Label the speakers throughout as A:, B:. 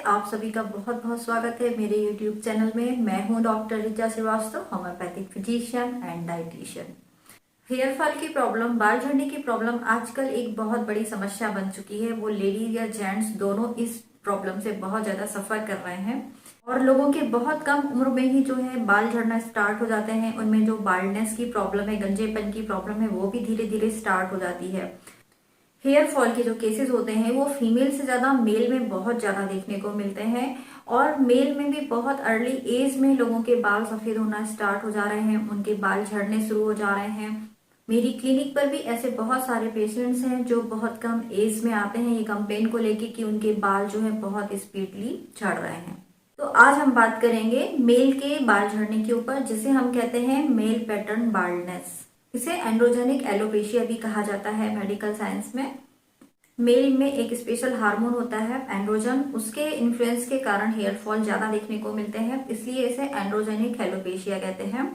A: आप सभी का बहुत बहुत स्वागत है मेरे YouTube चैनल में। मैं हूं doctor Richa Srivastava, homeopathic physician and dietician. Hair fall की प्रॉब्लम, बाल झड़ने की प्रॉब्लम आजकल एक बहुत बड़ी समस्या बन चुकी है। वो लेडीज या जेंट्स दोनों इस प्रॉब्लम से बहुत ज्यादा सफर कर रहे हैं और लोगों के बहुत कम उम्र में ही जो है बाल झड़ना स्टार्ट हो जाते हैं। उनमें जो बाल्डनेस की प्रॉब्लम है, गंजेपन की प्रॉब्लम है, वो भी धीरे धीरे स्टार्ट हो जाती है। हेयर फॉल के जो केसेस होते हैं वो फीमेल से ज्यादा मेल में बहुत ज्यादा देखने को मिलते हैं और मेल में भी बहुत अर्ली एज में लोगों के बाल सफेद होना स्टार्ट हो जा रहे हैं, उनके बाल झड़ने शुरू हो जा रहे हैं। मेरी क्लिनिक पर भी ऐसे बहुत सारे पेशेंट्स हैं जो बहुत कम एज में आते हैं ये कंप्लेन को लेके कि उनके बाल जो है बहुत स्पीडली झड़ रहे हैं। तो आज हम बात करेंगे मेल के बाल झड़ने के ऊपर, जिसे हम कहते हैं मेल पैटर्न बाल्डनेस। इसे एंड्रोजेनिक एलोपेशिया भी कहा जाता है मेडिकल साइंस में। मेल में एक स्पेशल हार्मोन होता है एंड्रोजन, उसके इन्फ्लुएंस के कारण हेयर फॉल ज्यादा देखने को मिलते हैं, इसलिए इसे एंड्रोजेनिक एलोपेशिया कहते हैं।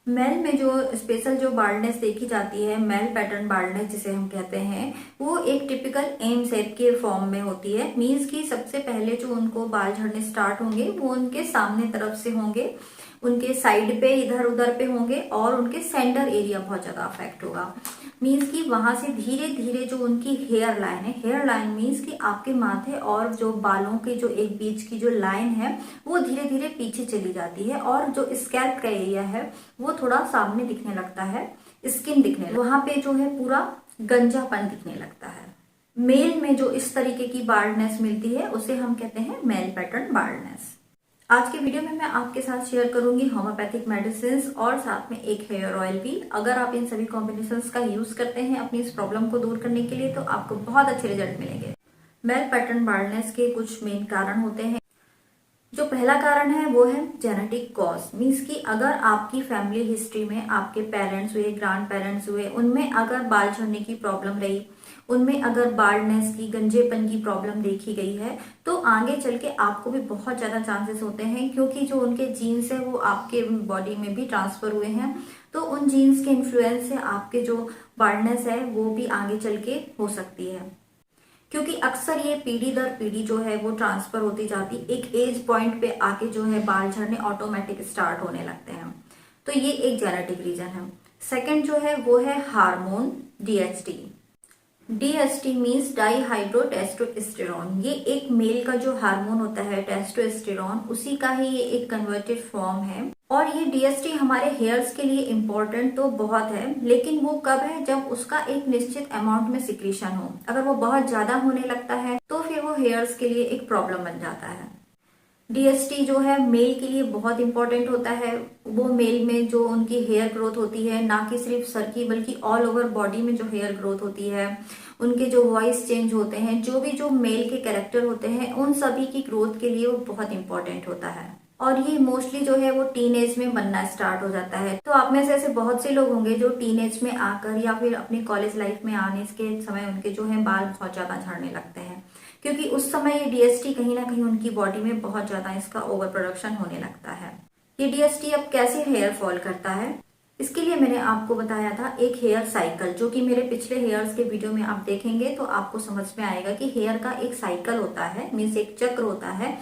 A: मेल में जो स्पेशल जो बाल्डनेस देखी जाती है, मेल पैटर्न बाल्डनेस जिसे हम कहते हैं, वो एक टिपिकल एम शेप के फॉर्म में होती है। मीन्स कि सबसे पहले जो उनको बाल झड़ने स्टार्ट होंगे वो उनके सामने तरफ से होंगे, उनके साइड पे इधर उधर पे होंगे और उनके सेंटर एरिया बहुत ज्यादा अफेक्ट होगा। मीन्स कि वहां से धीरे धीरे जो उनकी हेयर लाइन है, हेयर लाइन मीन्स कि आपके माथे और जो बालों के जो एक बीच की जो लाइन है वो धीरे धीरे पीछे चली जाती है और जो स्कैल्प का एरिया है वो थोड़ा सामने दिखने लगता है, स्किन दिखने लगता है, वहां पे जो है पूरा गंजापन दिखने लगता है। मेल में जो इस तरीके की बाल्डनेस मिलती है उसे हम कहते हैं मेल पैटर्न बाल्डनेस। आज के वीडियो में मैं आपके साथ शेयर करूंगी होम्योपैथिक मेडिसिन और साथ में एक हेयर ऑयल भी। अगर आप इन सभी कॉम्बिनेशंस का यूज करते हैं अपनी इस प्रॉब्लम को दूर करने के लिए तो आपको बहुत अच्छे रिजल्ट मिलेंगे। मेल पैटर्न बाल्डनेस के कुछ मेन कारण होते हैं। जो पहला कारण है वो है जेनेटिक कॉज। मीन्स कि अगर आपकी फैमिली हिस्ट्री में आपके पेरेंट्स हुए, ग्रैंड पेरेंट्स हुए, उनमें अगर बाल झड़ने की प्रॉब्लम रही, उनमें अगर बाल्डनेस की, गंजेपन की प्रॉब्लम देखी गई है, तो आगे चल के आपको भी बहुत ज्यादा चांसेस होते हैं, क्योंकि जो उनके जीन्स है वो आपके बॉडी में भी ट्रांसफर हुए हैं। तो उन जीन्स के इन्फ्लुएंस से आपके जो बाल्डनेस है वो भी आगे चल के हो सकती है, क्योंकि अक्सर ये पीढ़ी दर पीढ़ी जो है वो ट्रांसफर होती जाती, एक एज पॉइंट पे आके जो है बाल झड़ने ऑटोमेटिक स्टार्ट होने लगते हैं। तो ये एक जेनेटिक रीजन है। सेकंड जो है वो है hormone DHT. DHT means dihydrotestosterone. ये एक मेल का जो हार्मोन होता है टेस्टोस्टेरोन, उसी का ही ये एक कन्वर्टेड फॉर्म है। और ये डीएचटी हमारे हेयर्स के लिए इम्पोर्टेंट तो बहुत है, लेकिन वो कब है, जब उसका एक निश्चित अमाउंट में सिक्रीशन हो। अगर वो बहुत ज्यादा होने लगता है तो फिर वो हेयर्स के लिए एक प्रॉब्लम बन जाता है। डीएचटी जो है मेल के लिए बहुत इंपॉर्टेंट होता है। वो मेल में जो उनकी हेयर ग्रोथ होती है, ना कि सिर्फ सर की बल्कि ऑल ओवर बॉडी में जो हेयर ग्रोथ होती है, उनके जो वॉइस चेंज होते हैं, जो भी जो मेल के कैरेक्टर होते हैं, उन सभी की ग्रोथ के लिए वो बहुत इंपॉर्टेंट होता है। और ये मोस्टली जो है वो टीन एज में बनना स्टार्ट हो जाता है। तो आप में से ऐसे बहुत से लोग होंगे जो टीन एज में आकर या फिर अपनी कॉलेज लाइफ में आने के समय उनके जो है बाल बहुत ज्यादा झड़ने लगते हैं, क्योंकि उस समय ये डीएचटी कहीं ना कहीं उनकी बॉडी में बहुत ज्यादा इसका ओवर प्रोडक्शन होने लगता है। ये डीएचटी अब कैसे हेयर फॉल करता है, इसके लिए मैंने आपको बताया था एक हेयर साइकिल, जो कि मेरे पिछले हेयर्स के वीडियो में आप देखेंगे तो आपको समझ में आएगा कि हेयर का एक साइकिल होता है, मीन्स एक चक्र होता है।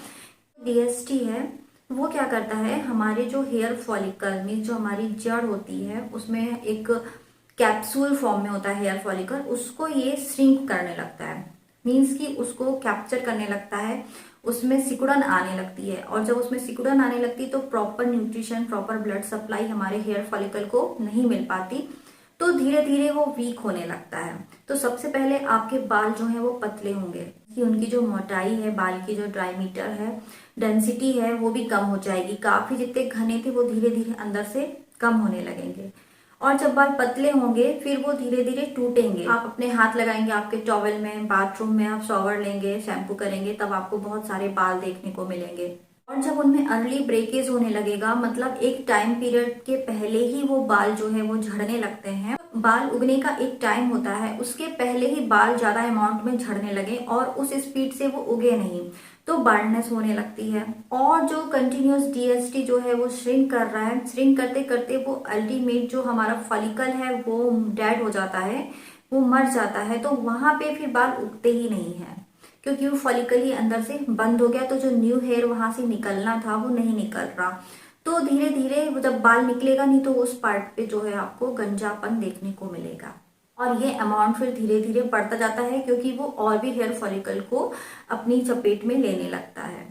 A: डीएचटी है वो क्या करता है, हमारे जो हेयर फॉलिकल मीन्स जो हमारी जड़ होती है उसमें एक कैप्सूल फॉर्म में होता है हेयर फॉलिकल, उसको ये श्रिंक करने लगता है। मीन्स कि उसको कैप्चर करने लगता है, उसमें सिकुड़न आने लगती है। और जब उसमें सिकुड़न आने लगती है तो proper nutrition, proper blood supply हमारे हेयर फॉलिकल को नहीं मिल पाती, तो धीरे धीरे वो वीक होने लगता है। तो सबसे पहले आपके बाल जो है वो पतले होंगे, कि उनकी जो मोटाई है, बाल की जो डायमीटर है, डेंसिटी है, वो भी कम हो जाएगी। काफी जितने घने थे वो धीरे धीरे अंदर से कम होने लगेंगे। और जब बाल पतले होंगे फिर वो धीरे धीरे टूटेंगे। आप अपने हाथ लगाएंगे आपके टॉवेल में, बाथरूम में आप शॉवर लेंगे, शैम्पू करेंगे, तब आपको बहुत सारे बाल देखने को मिलेंगे। और जब उनमें अर्ली ब्रेकेज होने लगेगा, मतलब एक टाइम पीरियड के पहले ही वो बाल जो है वो झड़ने लगते हैं। बाल उगने का एक टाइम होता है, उसके पहले ही बाल ज्यादा अमाउंट में झड़ने लगे और उस स्पीड से वो उगे नहीं, तो बाल्डनेस होने लगती है। और जो कंटिन्यूअस डीएचटी जो है वो श्रिंक कर रहा है, श्रिंक करते करते वो अल्टीमेट जो हमारा फॉलिकल है वो डेड हो जाता है, वो मर जाता है, तो वहां पे फिर बाल उगते ही नहीं है। क्योंकि वो फॉलिकल ही अंदर से बंद हो गया, तो जो न्यू हेयर वहां से निकलना था वो नहीं निकल रहा। तो धीरे धीरे जब बाल निकलेगा नहीं तो उस पार्ट पे जो है आपको गंजापन देखने को मिलेगा, और ये अमाउंट फिर धीरे धीरे बढ़ता जाता है क्योंकि वो और भी हेयर फॉलिकल को अपनी चपेट में लेने लगता है।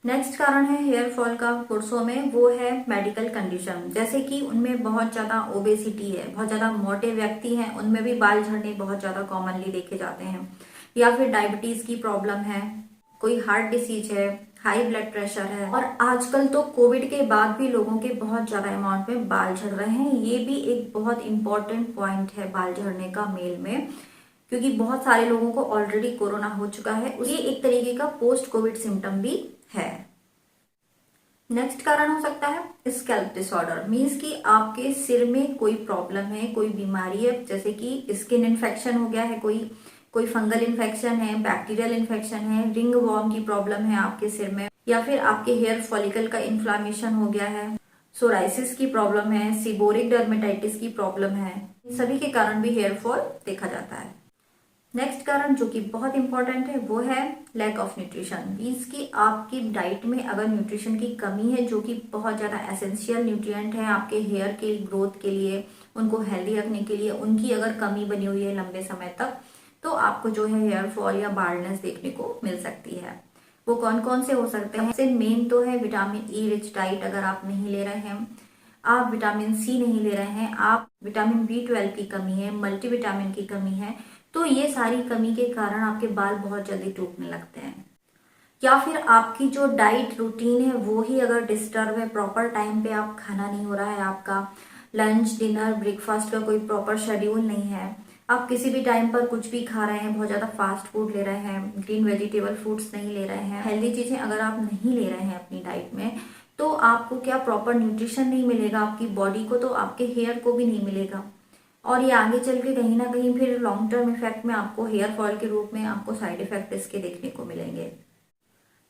A: नेक्स्ट कारण है हेयर फॉल का पुरुषों में, वो है मेडिकल कंडीशन। जैसे कि उनमें बहुत ज्यादा ओबेसिटी है, बहुत ज्यादा मोटे व्यक्ति हैं, उनमें भी बाल झड़ने बहुत ज्यादा कॉमनली देखे जाते हैं। या फिर डायबिटीज की प्रॉब्लम है, कोई हार्ट डिसीज है, हाई ब्लड प्रेशर है, और आजकल तो कोविड के बाद भी लोगों के बहुत ज्यादा अमाउंट में बाल झड़ रहे हैं। ये भी एक बहुत इंपॉर्टेंट पॉइंट है बाल झड़ने का मेल में, क्योंकि बहुत सारे लोगों को ऑलरेडी कोरोना हो चुका है। ये एक तरीके का पोस्ट कोविड सिम्टम भी है। नेक्स्ट कारण हो सकता है स्कैल्प डिसऑर्डर, मीन्स कि आपके सिर में कोई प्रॉब्लम है, कोई बीमारी है, जैसे कि स्किन इन्फेक्शन हो गया है, कोई फंगल इन्फेक्शन है, बैक्टीरियल इन्फेक्शन है, रिंग वॉर्म की प्रॉब्लम है आपके सिर में, या फिर आपके हेयर फॉलिकल का इन्फ्लामेशन हो गया है, सोराइसिस की प्रॉब्लम है, सीबोरिक डर्मेटाइटिस की प्रॉब्लम है। इन सभी के कारण भी हेयर फॉल देखा जाता है। नेक्स्ट कारण जो कि बहुत इंपॉर्टेंट है वो है लैक ऑफ न्यूट्रिशन, मीन्स कि आपकी डाइट में अगर न्यूट्रिशन की कमी है, जो कि बहुत ज़्यादा एसेंशियल न्यूट्रिएंट है आपके हेयर के ग्रोथ के लिए, उनको हेल्दी रखने के लिए, उनकी अगर कमी बनी हुई है लंबे समय तक, तो आपको जो है हेयर फॉल या बाल्डनेस देखने को मिल सकती है। वो कौन कौन से हो सकते हैं? सबसे मेन तो है विटामिन ई रिच डाइट अगर आप नहीं ले रहे हैं, आप विटामिन सी नहीं ले रहे हैं, आप विटामिन B12 की कमी है, मल्टीविटामिन की कमी है, तो ये सारी कमी के कारण आपके बाल बहुत जल्दी टूटने लगते हैं। या फिर आपकी जो डाइट रूटीन है वो ही अगर डिस्टर्ब है, प्रॉपर टाइम पे आप खाना नहीं हो रहा है, आपका लंच डिनर ब्रेकफास्ट का कोई प्रॉपर शेड्यूल नहीं है, आप किसी भी टाइम पर कुछ भी खा रहे हैं, बहुत ज्यादा फास्ट फूड ले रहे हैं, ग्रीन वेजिटेबल फ्रूट्स नहीं ले रहे हैं, हेल्दी चीजें अगर आप नहीं ले रहे हैं अपनी डाइट में, तो आपको क्या प्रॉपर न्यूट्रिशन नहीं मिलेगा आपकी बॉडी को, तो आपके हेयर को भी नहीं मिलेगा, और ये आगे चल के कहीं ना कहीं फिर लॉन्ग टर्म इफेक्ट में आपको हेयर फॉल के रूप में आपको साइड इफेक्ट इसके देखने को मिलेंगे।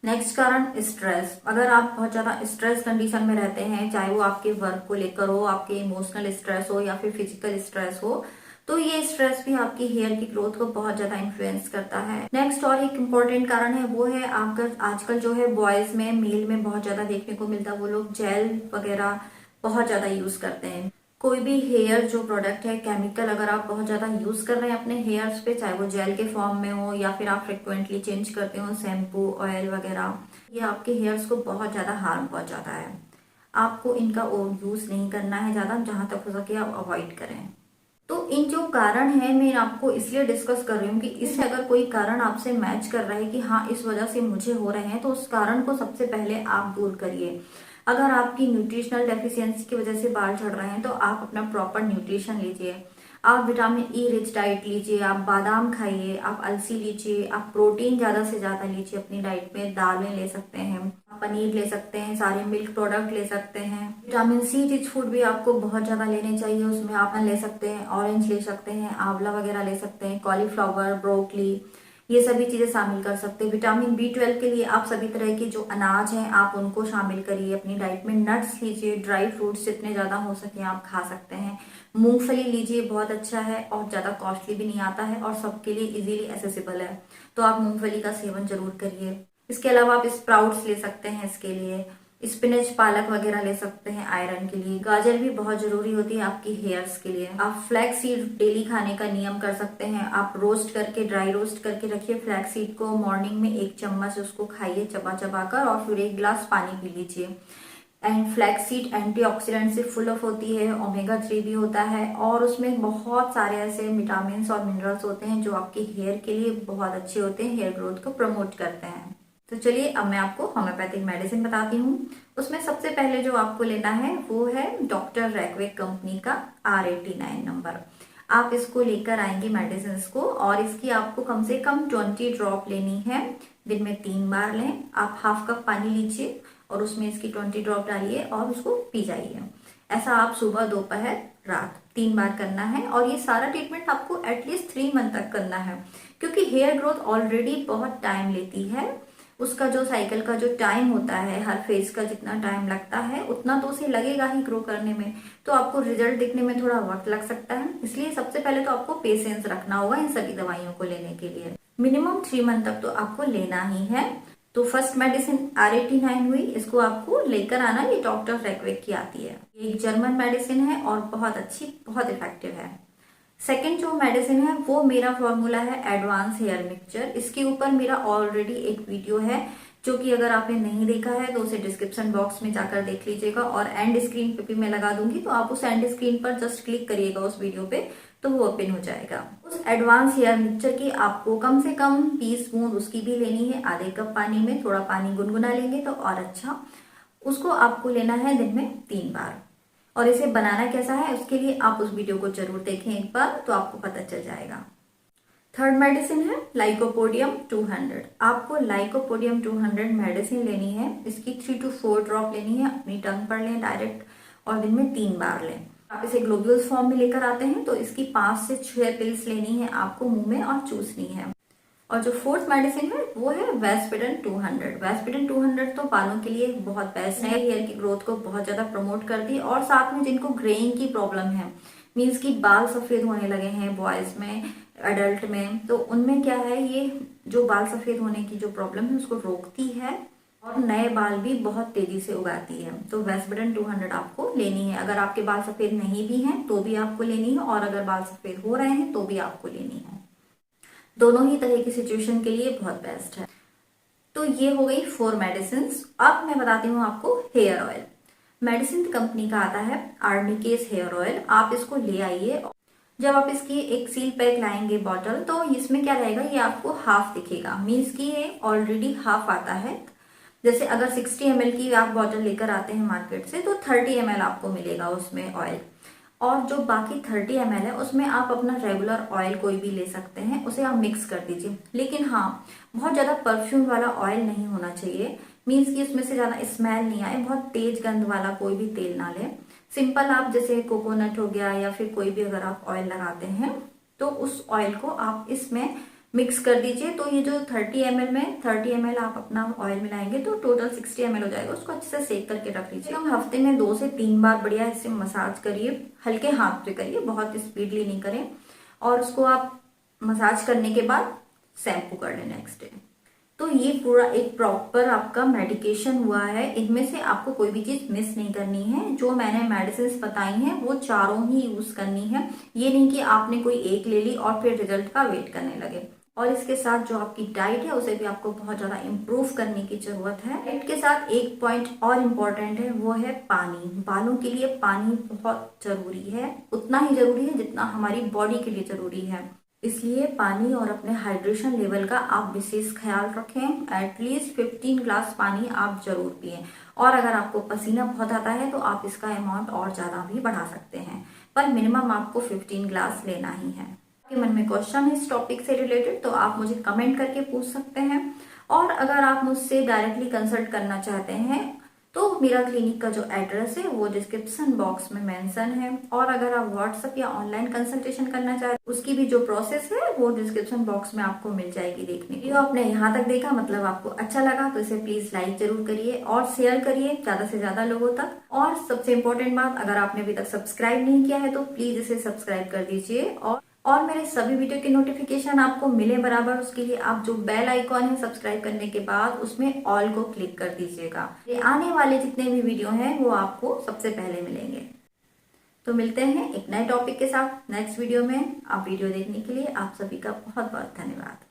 A: नेक्स्ट कारण स्ट्रेस, अगर आप बहुत ज्यादा स्ट्रेस कंडीशन में रहते हैं, चाहे वो आपके वर्क को लेकर हो, आपके इमोशनल स्ट्रेस हो या फिर फिजिकल स्ट्रेस हो, तो ये स्ट्रेस भी आपकी हेयर की ग्रोथ को बहुत ज्यादा इन्फ्लुएंस करता है। नेक्स्ट और एक इम्पोर्टेंट कारण है वो है आपका आजकल जो है बॉयज में मेल में बहुत ज्यादा देखने को मिलता है, वो लोग जेल वगैरह बहुत ज्यादा यूज करते हैं। कोई भी हेयर जो प्रोडक्ट है केमिकल अगर आप बहुत ज्यादा यूज कर रहे हैं अपने हेयर्स पे, चाहे वो जेल के फॉर्म में हो या फिर आप फ्रिक्वेंटली चेंज करते हो शैम्पू ऑयल वगैरह, ये आपके हेयर्स को बहुत ज्यादा हार्म पहुंचाता है। आपको इनका यूज नहीं करना है ज्यादा, जहां तक हो सके आप अवॉइड करें। तो इन जो कारण है मैं आपको इसलिए डिस्कस कर रही हूँ कि इससे अगर कोई कारण आपसे मैच कर रहा है कि हाँ इस वजह से मुझे हो रहे हैं, तो उस कारण को सबसे पहले आप दूर करिए। अगर आपकी न्यूट्रिशनल डेफिशिएंसी की वजह से बाल झड़ रहे हैं तो आप अपना प्रॉपर न्यूट्रिशन लीजिए, आप विटामिन ई रिच डाइट लीजिए, आप बादाम खाइए, आप अलसी लीजिए, आप प्रोटीन ज्यादा से ज्यादा लीजिए अपनी डाइट में, दालें ले सकते हैं, पनीर ले सकते हैं, सारे मिल्क प्रोडक्ट ले सकते हैं। विटामिन सी रिच फूड भी आपको बहुत ज्यादा लेने चाहिए, उसमें आप ले सकते हैं ऑरेंज ले सकते हैं, आंवला वगैरह ले सकते हैं, कॉलीफ्लावर, ब्रोकली, ये सभी चीजें शामिल कर सकते हैं। विटामिन B12 के लिए आप सभी तरह के जो अनाज हैं आप उनको शामिल करिए अपनी डाइट में। नट्स लीजिए, ड्राई फ्रूट्स जितने ज्यादा हो सके आप खा सकते हैं। मूंगफली लीजिए, बहुत अच्छा है और ज्यादा कॉस्टली भी नहीं आता है और सबके लिए इजीली एसेसिबल है, तो आप मूंगफली का सेवन जरूर करिए। इसके अलावा आप स्प्राउट्स ले सकते हैं, इसके लिए स्पिनच पालक वगैरह ले सकते हैं आयरन के लिए। गाजर भी बहुत जरूरी होती है आपकी हेयर्स के लिए। आप फ्लैक्स सीड डेली खाने का नियम कर सकते हैं, आप रोस्ट करके ड्राई रोस्ट करके रखिए फ्लैक्स सीड को, मॉर्निंग में 1 चम्मच उसको खाइए चबा चबा कर, और फिर 1 गिलास पानी पी लीजिए। एंड फ्लैक्स सीड एंटीऑक्सीडेंट से फुल ऑफ होती है, ओमेगा 3 भी होता है, और उसमें बहुत सारे ऐसे विटामिन और मिनरल्स होते हैं जो आपके हेयर के लिए बहुत अच्छे होते हैं, हेयर ग्रोथ को प्रमोट करते हैं। तो चलिए अब मैं आपको होम्योपैथिक मेडिसिन बताती हूँ। उसमें सबसे पहले जो आपको लेना है वो है डॉक्टर रैकवेक कंपनी का R89 नंबर। आप इसको लेकर आएंगे मेडिसिन को, और इसकी आपको कम से कम 20 ड्रॉप लेनी है, दिन में 3 बार लें। आप ½ कप पानी लीजिए और उसमें इसकी 20 ड्रॉप डालिए और उसको पी जाइए। ऐसा आप सुबह दोपहर रात 3 बार करना है, और ये सारा ट्रीटमेंट आपको एटलीस्ट 3 मंथ तक करना है, क्योंकि हेयर ग्रोथ ऑलरेडी बहुत टाइम लेती है। उसका जो साइकिल का जो टाइम होता है, हर फेज का जितना टाइम लगता है उतना तो उसे लगेगा ही ग्रो करने में, तो आपको रिजल्ट दिखने में थोड़ा वक्त लग सकता है। इसलिए सबसे पहले तो आपको पेशेंस रखना होगा इन सभी दवाइयों को लेने के लिए। मिनिमम 3 मंथ तक तो आपको लेना ही है। तो फर्स्ट मेडिसिन R89 हुई, इसको आपको लेकर आना, ये डॉक्टर रेकवेक की आती है। ये एक जर्मन मेडिसिन है और बहुत अच्छी, बहुत इफेक्टिव है। सेकेंड जो मेडिसिन है वो मेरा फॉर्मूला है एडवांस हेयर मिक्सचर। इसके ऊपर मेरा ऑलरेडी एक वीडियो है, जो कि अगर आपने नहीं देखा है तो उसे डिस्क्रिप्शन बॉक्स में जाकर देख लीजिएगा, और एंड स्क्रीन पे भी मैं लगा दूंगी, तो आप उस एंड स्क्रीन पर जस्ट क्लिक करिएगा उस वीडियो पे, तो वो ओपन हो जाएगा। उस एडवांस हेयर मिक्सचर की आपको कम से कम 20 बूंद उसकी भी लेनी है, आधे कप पानी में, थोड़ा पानी गुनगुना लेंगे तो और अच्छा। उसको आपको लेना है दिन में 3 बार। और इसे बनाना कैसा है उसके लिए आप उस वीडियो को जरूर देखें एक बार, तो आपको पता चल जाएगा। थर्ड मेडिसिन है लाइकोपोडियम 200। आपको लाइकोपोडियम 200 मेडिसिन लेनी है। इसकी 3 to 4 ड्रॉप लेनी है, अपनी टंग पर लें डायरेक्ट, और दिन में 3 बार लें। आप इसे ग्लोब्यूल्स फॉर्म में लेकर आते हैं तो इसकी 5 से 6 पिल्स लेनी है आपको मुंह में और चूसनी है। और जो फोर्थ मेडिसिन है वो है वेस्पिडन 200। वेस्पिडन 200 तो बालों के लिए बहुत बेस्ट है, हेयर की ग्रोथ को बहुत ज्यादा प्रमोट करती है। और साथ में जिनको ग्रेइंग की प्रॉब्लम है, मीन्स की बाल सफेद होने लगे हैं बॉयज में, एडल्ट में, तो उनमें क्या है, ये जो बाल सफेद होने की जो प्रॉब्लम है उसको रोकती है और नए बाल भी बहुत तेजी से उगाती है। तो वेस्पिडन 200 आपको लेनी है। अगर आपके बाल सफेद नहीं भी हैं तो भी आपको लेनी है, और अगर बाल सफेद हो रहे हैं तो भी आपको लेनी है। दोनों ही तरह की सिचुएशन के लिए बहुत बेस्ट है। तो ये हो गई 4 मेडिसिन। अब मैं बताती हूँ आपको हेयर ऑयल। मेडिसिन कंपनी का आता है आर्निकेस हेयर ऑयल। आप इसको ले आइए। जब आप इसकी एक सील पैक लाएंगे बॉटल, तो इसमें क्या रहेगा, ये आपको हाफ दिखेगा, मीन्स की ये ऑलरेडी हाफ आता है। जैसे अगर 60 ml की आप बॉटल लेकर आते हैं मार्केट से, तो 30 ml आपको मिलेगा उसमें ऑयल। और जो बाकी 30 ml है उसमें आप अपना रेगुलर ऑयल कोई भी ले सकते हैं, उसे आप मिक्स कर दीजिए। लेकिन हाँ, बहुत ज्यादा परफ्यूम वाला ऑयल नहीं होना चाहिए, मीन्स कि उसमें से ज्यादा स्मेल नहीं आए, बहुत तेज गंध वाला कोई भी तेल ना ले। सिंपल आप जैसे कोकोनट हो गया या फिर कोई भी अगर आप ऑयल लगाते हैं तो उस ऑयल को आप इसमें मिक्स कर दीजिए। तो ये जो 30 ml में 30 ml आप अपना ऑयल मिलाएंगे तो टोटल 60 ml हो जाएगा। उसको अच्छे से सेक करके रख लीजिए। हम हफ्ते में 2 से 3 बार बढ़िया इससे मसाज करिए, हल्के हाथ से करिए, बहुत स्पीडली नहीं करें। और उसको आप मसाज करने के बाद शैम्पू कर लें नेक्स्ट डे। तो ये पूरा एक प्रॉपर आपका मेडिकेशन हुआ है। इनमें से आपको कोई भी चीज मिस नहीं करनी है। जो मैंने मेडिसिन बताई हैं वो चारों ही यूज करनी है। ये नहीं कि आपने कोई एक ले ली और फिर रिजल्ट का वेट करने लगे। और इसके साथ जो आपकी डाइट है उसे भी आपको बहुत ज्यादा इम्प्रूव करने की जरूरत है। डाइट के साथ एक पॉइंट और इम्पोर्टेंट है, वो है पानी। बालों के लिए पानी बहुत जरूरी है, उतना ही जरूरी है जितना हमारी बॉडी के लिए जरूरी है। इसलिए पानी और अपने हाइड्रेशन लेवल का आप विशेष ख्याल रखें। एटलीस्ट 15 ग्लास पानी आप जरूर पिएं। और अगर आपको पसीना बहुत आता है तो आप इसका अमाउंट और ज्यादा भी बढ़ा सकते हैं, पर मिनिमम आपको 15 ग्लास लेना ही है। आपके मन में क्वेश्चन है इस टॉपिक से रिलेटेड तो आप मुझे कमेंट करके पूछ सकते हैं। और अगर आप मुझसे डायरेक्टली कंसल्ट करना चाहते हैं तो मेरा क्लिनिक का जो एड्रेस है वो डिस्क्रिप्शन बॉक्स में मेंशन है। और अगर आप व्हाट्सएप या ऑनलाइन कंसल्टेशन करना चाहते हैं उसकी भी जो प्रोसेस है वो डिस्क्रिप्शन बॉक्स में आपको मिल जाएगी देखने के लिए। आपने यहाँ तक देखा, मतलब आपको अच्छा लगा, तो इसे प्लीज लाइक जरूर करिए और शेयर करिए ज्यादा से ज्यादा लोगों तक। और सबसे इम्पोर्टेंट बात, अगर आपने अभी तक सब्सक्राइब नहीं किया है तो प्लीज इसे सब्सक्राइब कर दीजिए। और मेरे सभी वीडियो की नोटिफिकेशन आपको मिले बराबर, उसके लिए आप जो बेल आइकॉन है सब्सक्राइब करने के बाद उसमें ऑल को क्लिक कर दीजिएगा। ये आने वाले जितने भी वीडियो हैं वो आपको सबसे पहले मिलेंगे। तो मिलते हैं एक नए टॉपिक के साथ नेक्स्ट वीडियो में। आप वीडियो देखने के लिए आप सभी का बहुत बहुत धन्यवाद।